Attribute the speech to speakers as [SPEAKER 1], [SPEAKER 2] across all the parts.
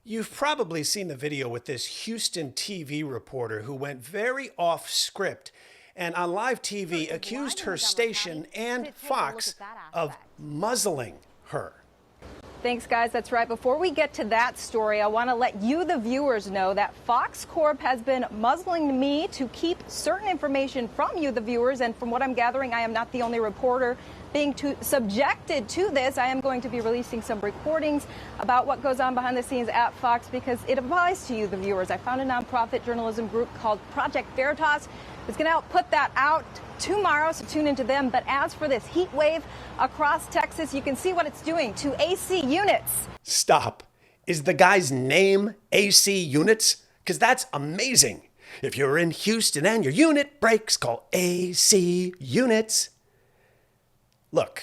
[SPEAKER 1] You've probably seen the video with this Houston TV reporter who went very off script and on live TV accused her station and Fox of muzzling her.
[SPEAKER 2] Thanks, guys. That's right. Before we get to that story, I want to let you, the viewers, know that Fox Corp has been muzzling me to keep certain information from you, the viewers. And from what I'm gathering, I am not the only reporter being subjected to this. I am going to be releasing some recordings about what goes on behind the scenes at Fox because it applies to you, the viewers. I found a nonprofit journalism group called Project Veritas. It's going to help put that out tomorrow, so tune into them. But as for this heat wave across Texas, you can see what it's doing to AC units.
[SPEAKER 1] Stop. Is the guy's name AC Units? Because that's amazing. If you're in Houston and your unit breaks, call AC Units. Look,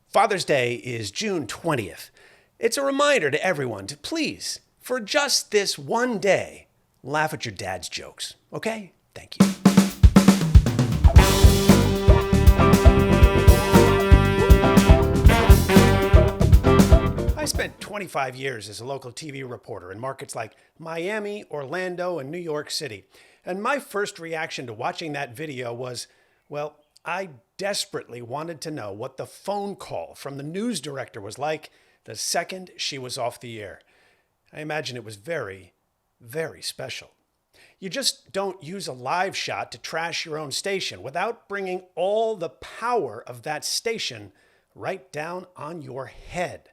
[SPEAKER 1] Father's Day is June 20th. It's a reminder to everyone to please, for just this one day, laugh at your dad's jokes, okay? Thank you. I spent 25 years as a local TV reporter in markets like Miami, Orlando, and New York City. And my first reaction to watching that video was, well, I desperately wanted to know what the phone call from the news director was like the second she was off the air. I imagine it was very, very special. You just don't use a live shot to trash your own station without bringing all the power of that station right down on your head.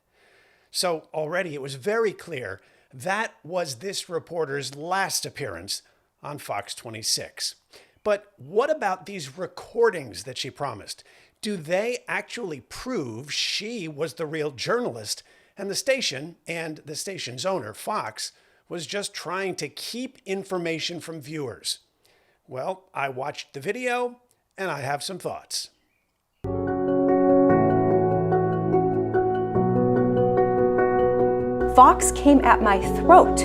[SPEAKER 1] So already it was very clear that was this reporter's last appearance on Fox 26. But what about these recordings that she promised? Do they actually prove she was the real journalist and the station and the station's owner, Fox, was just trying to keep information from viewers? Well, I watched the video and I have some thoughts.
[SPEAKER 2] Fox came at my throat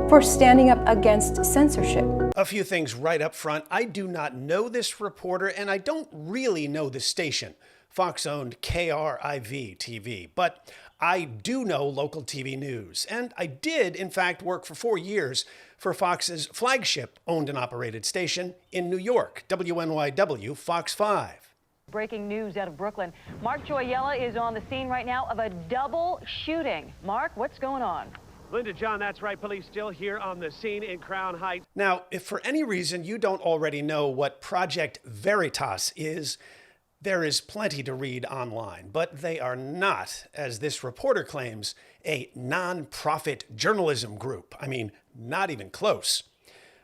[SPEAKER 2] for standing up against censorship.
[SPEAKER 1] A few things right up front. I do not know this reporter, and I don't really know the station. Fox owned KRIV TV, but I do know local TV news. And I did, in fact, work for 4 years for Fox's flagship owned and operated station in New York, WNYW Fox 5.
[SPEAKER 3] Breaking news out of Brooklyn. Mark Joyella is on the scene right now of a double shooting. Mark, what's going on?
[SPEAKER 4] Linda, John, that's right. Police still here on the scene in Crown Heights.
[SPEAKER 1] Now, if for any reason you don't already know what Project Veritas is, there is plenty to read online, but they are not, as this reporter claims, a non-profit journalism group. I mean, not even close.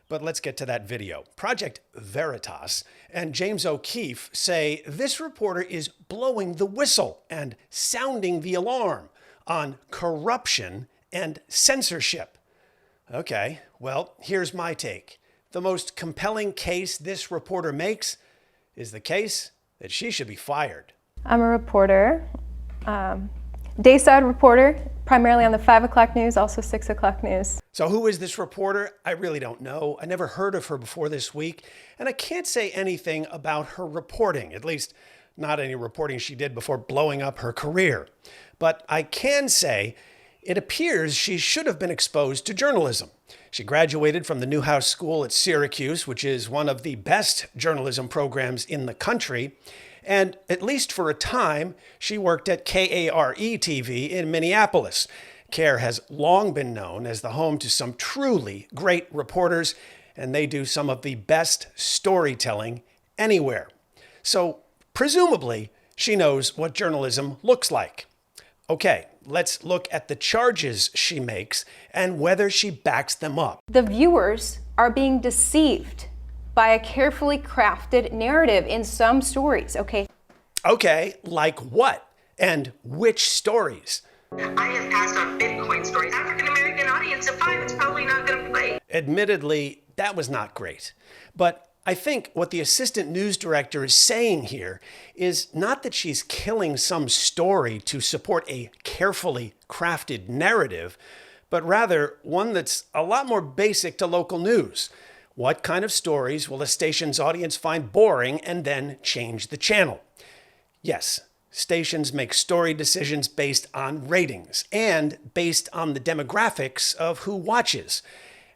[SPEAKER 1] But let's get to that video. Project Veritas and James O'Keefe say this reporter is blowing the whistle and sounding the alarm on corruption and censorship. Okay, well, here's my take. The most compelling case this reporter makes is the case that she should be fired.
[SPEAKER 5] I'm a reporter, dayside reporter, primarily on the 5 o'clock news, also 6 o'clock news.
[SPEAKER 1] So who is this reporter? I really don't know. I never heard of her before this week, and I can't say anything about her reporting, at least not any reporting she did before blowing up her career. But I can say it appears she should have been exposed to journalism. She graduated from the Newhouse School at Syracuse, which is one of the best journalism programs in the country. And at least for a time, she worked at KARE-TV in Minneapolis. KARE has long been known as the home to some truly great reporters, and they do some of the best storytelling anywhere. So presumably, she knows what journalism looks like. Okay, let's look at the charges she makes and whether she backs them up.
[SPEAKER 5] The viewers are being deceived by a carefully crafted narrative in some stories, okay?
[SPEAKER 1] Okay, like what? And which stories?
[SPEAKER 6] I have passed on Bitcoin stories. African-American audience of 5, it's probably not going to play.
[SPEAKER 1] Admittedly, that was not great. But I think what the assistant news director is saying here is not that she's killing some story to support a carefully crafted narrative, but rather one that's a lot more basic to local news. What kind of stories will a station's audience find boring and then change the channel? Yes, Stations make story decisions based on ratings and based on the demographics of who watches.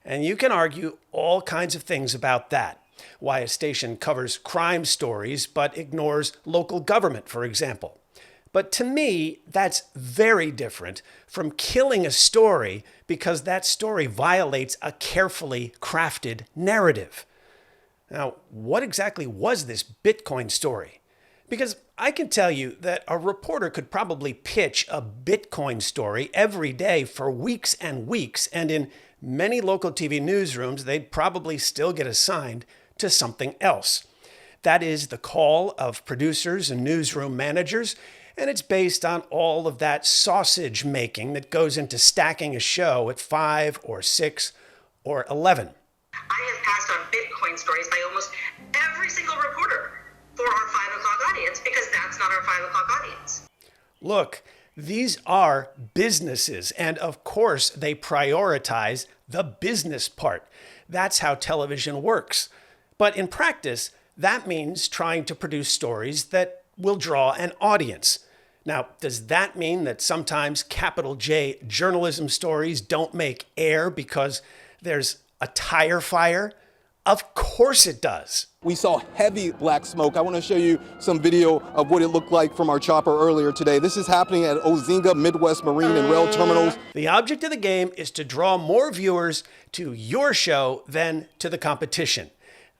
[SPEAKER 1] And you can argue all kinds of things about that. Why a station covers crime stories but ignores local government, for example. But to me, that's very different from killing a story because that story violates a carefully crafted narrative. Now, what exactly was this Bitcoin story? Because I can tell you that a reporter could probably pitch a Bitcoin story every day for weeks and weeks, and in many local TV newsrooms, they'd probably still get assigned to something else. That is the call of producers and newsroom managers, and it's based on all of that sausage making that goes into stacking a show at 5 or 6 or 11.
[SPEAKER 6] I have passed on Bitcoin stories by almost every single reporter for our 5 o'clock audience because that's not our 5 o'clock audience.
[SPEAKER 1] Look, these are businesses, and of course they prioritize the business part. That's how television works. But in practice, that means trying to produce stories that will draw an audience. Now, does that mean that sometimes capital J journalism stories don't make air because there's a tire fire? Of course it does.
[SPEAKER 7] We saw heavy black smoke. I want to show you some video of what it looked like from our chopper earlier today. This is happening at Ozinga Midwest Marine and Rail Terminals.
[SPEAKER 1] The object of the game is to draw more viewers to your show than to the competition.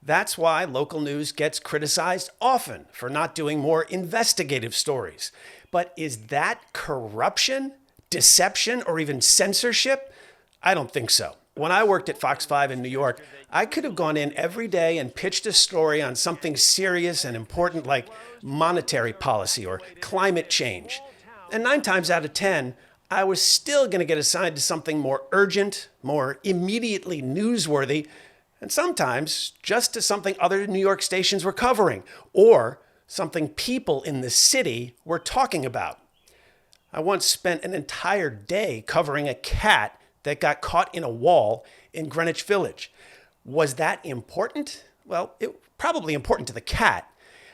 [SPEAKER 1] That's why local news gets criticized often for not doing more investigative stories. But is that corruption, deception, or even censorship? I don't think so. When I worked at Fox 5 in New York, I could have gone in every day and pitched a story on something serious and important like monetary policy or climate change. And 9 times out of 10, I was still going to get assigned to something more urgent, more immediately newsworthy, and sometimes just to something other New York stations were covering, or something people in the city were talking about. I once spent an entire day covering a cat that got caught in a wall in Greenwich Village. Was that important? Well, it was probably important to the cat,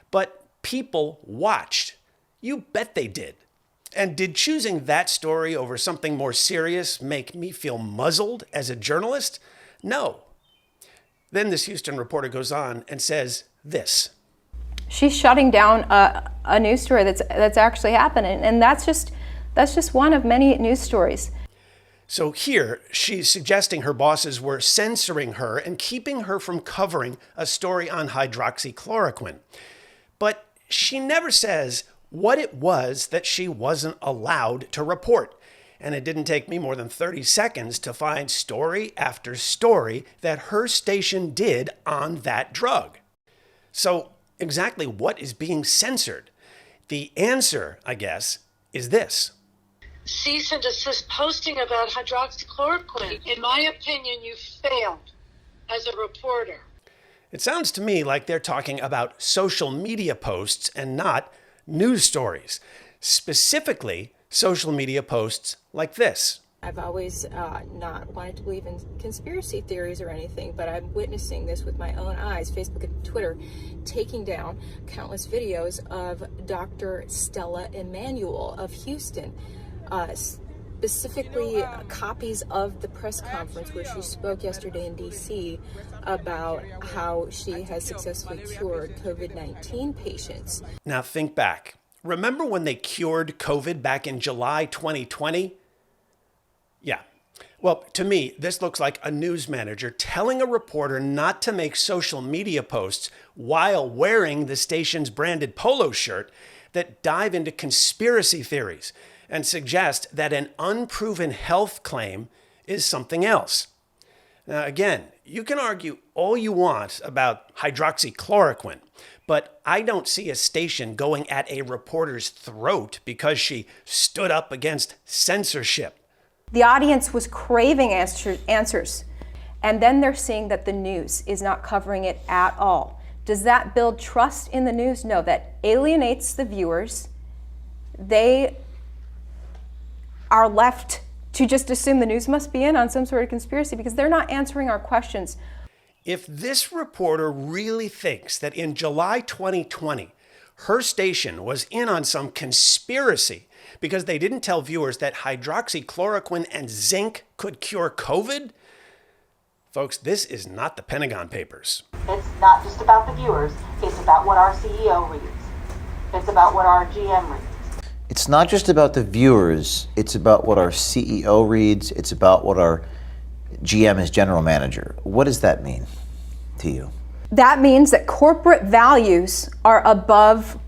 [SPEAKER 1] but people watched. You bet they did. And did choosing that story over something more serious make me feel muzzled as a journalist? No. Then this Houston reporter goes on and says this.
[SPEAKER 5] She's shutting down a news story that's actually happening, and that's just one of many news stories.
[SPEAKER 1] So here, she's suggesting her bosses were censoring her and keeping her from covering a story on hydroxychloroquine. But she never says what it was that she wasn't allowed to report. And it didn't take me more than 30 seconds to find story after story that her station did on that drug. So exactly what is being censored? The answer, I guess, is this.
[SPEAKER 8] Cease and desist posting about hydroxychloroquine. In my opinion, you failed as a reporter.
[SPEAKER 1] It sounds to me like they're talking about social media posts and not news stories. Specifically, social media posts like this.
[SPEAKER 9] I've always not wanted to believe in conspiracy theories or anything, but I'm witnessing this with my own eyes, Facebook and Twitter, taking down countless videos of Dr. Stella Emanuel of Houston, specifically copies of the press conference where she spoke yesterday in D.C. about how she has successfully cured COVID-19 patients.
[SPEAKER 1] Now think back. Remember when they cured COVID back in July 2020? Yeah. Well, to me, this looks like a news manager telling a reporter not to make social media posts while wearing the station's branded polo shirt that dive into conspiracy theories and suggest that an unproven health claim is something else. Now, again, you can argue all you want about hydroxychloroquine, but I don't see a station going at a reporter's throat because she stood up against censorship.
[SPEAKER 5] The audience was craving answers, and then they're seeing that the news is not covering it at all. Does that build trust in the news? No, that alienates the viewers. They are left to just assume the news must be in on some sort of conspiracy because they're not answering our questions.
[SPEAKER 1] If this reporter really thinks that in July 2020, her station was in on some conspiracy because they didn't tell viewers that hydroxychloroquine and zinc could cure COVID? Folks, this is not the Pentagon Papers.
[SPEAKER 10] It's not just about the viewers, it's about what our CEO reads. It's about what our GM reads.
[SPEAKER 11] It's not just about the viewers, it's about what our CEO reads, it's about what our GM is general manager. What does that mean to you?
[SPEAKER 5] That means that corporate values are above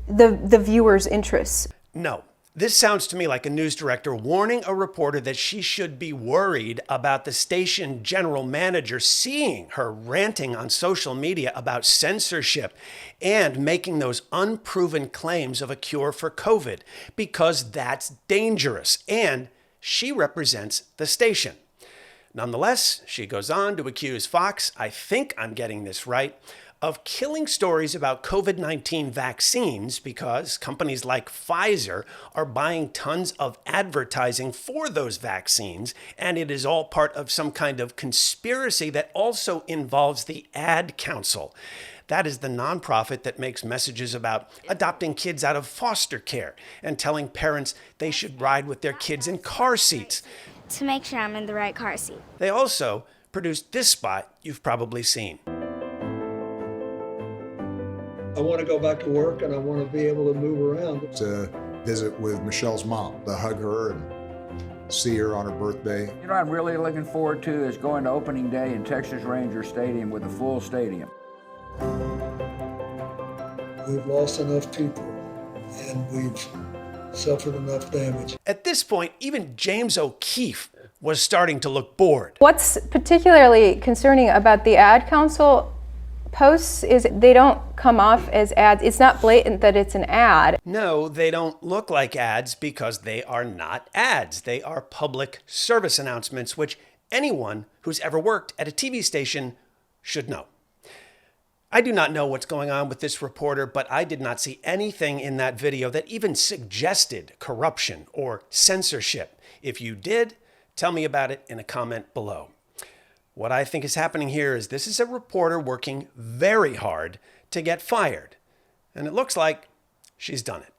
[SPEAKER 5] the viewer's interests.
[SPEAKER 1] No. This sounds to me like a news director warning a reporter that she should be worried about the station general manager seeing her ranting on social media about censorship and making those unproven claims of a cure for COVID, because that's dangerous, and she represents the station. Nonetheless, she goes on to accuse Fox, I think I'm getting this right, of killing stories about COVID-19 vaccines because companies like Pfizer are buying tons of advertising for those vaccines, and it is all part of some kind of conspiracy that also involves the Ad Council. That is the nonprofit that makes messages about adopting kids out of foster care and telling parents they should ride with their kids in car seats.
[SPEAKER 12] To make sure I'm in the right car seat.
[SPEAKER 1] They also produced this spot you've probably seen.
[SPEAKER 13] I want to go back to work and I want to be able to move around.
[SPEAKER 14] To visit with Michelle's mom, to hug her and see her on her birthday.
[SPEAKER 15] You know what I'm really looking forward to is going to opening day in Texas Ranger Stadium with a full stadium.
[SPEAKER 13] We've lost enough people and we've suffered enough damage.
[SPEAKER 1] At this point, even James O'Keefe was starting to look bored.
[SPEAKER 5] What's particularly concerning about the Ad Council posts is they don't come off as ads. It's not blatant that it's an ad.
[SPEAKER 1] No, they don't look like ads because they are not ads. They are public service announcements, which anyone who's ever worked at a TV station should know. I do not know what's going on with this reporter, but I did not see anything in that video that even suggested corruption or censorship. If you did, tell me about it in a comment below. What I think is happening here is this is a reporter working very hard to get fired. And it looks like she's done it.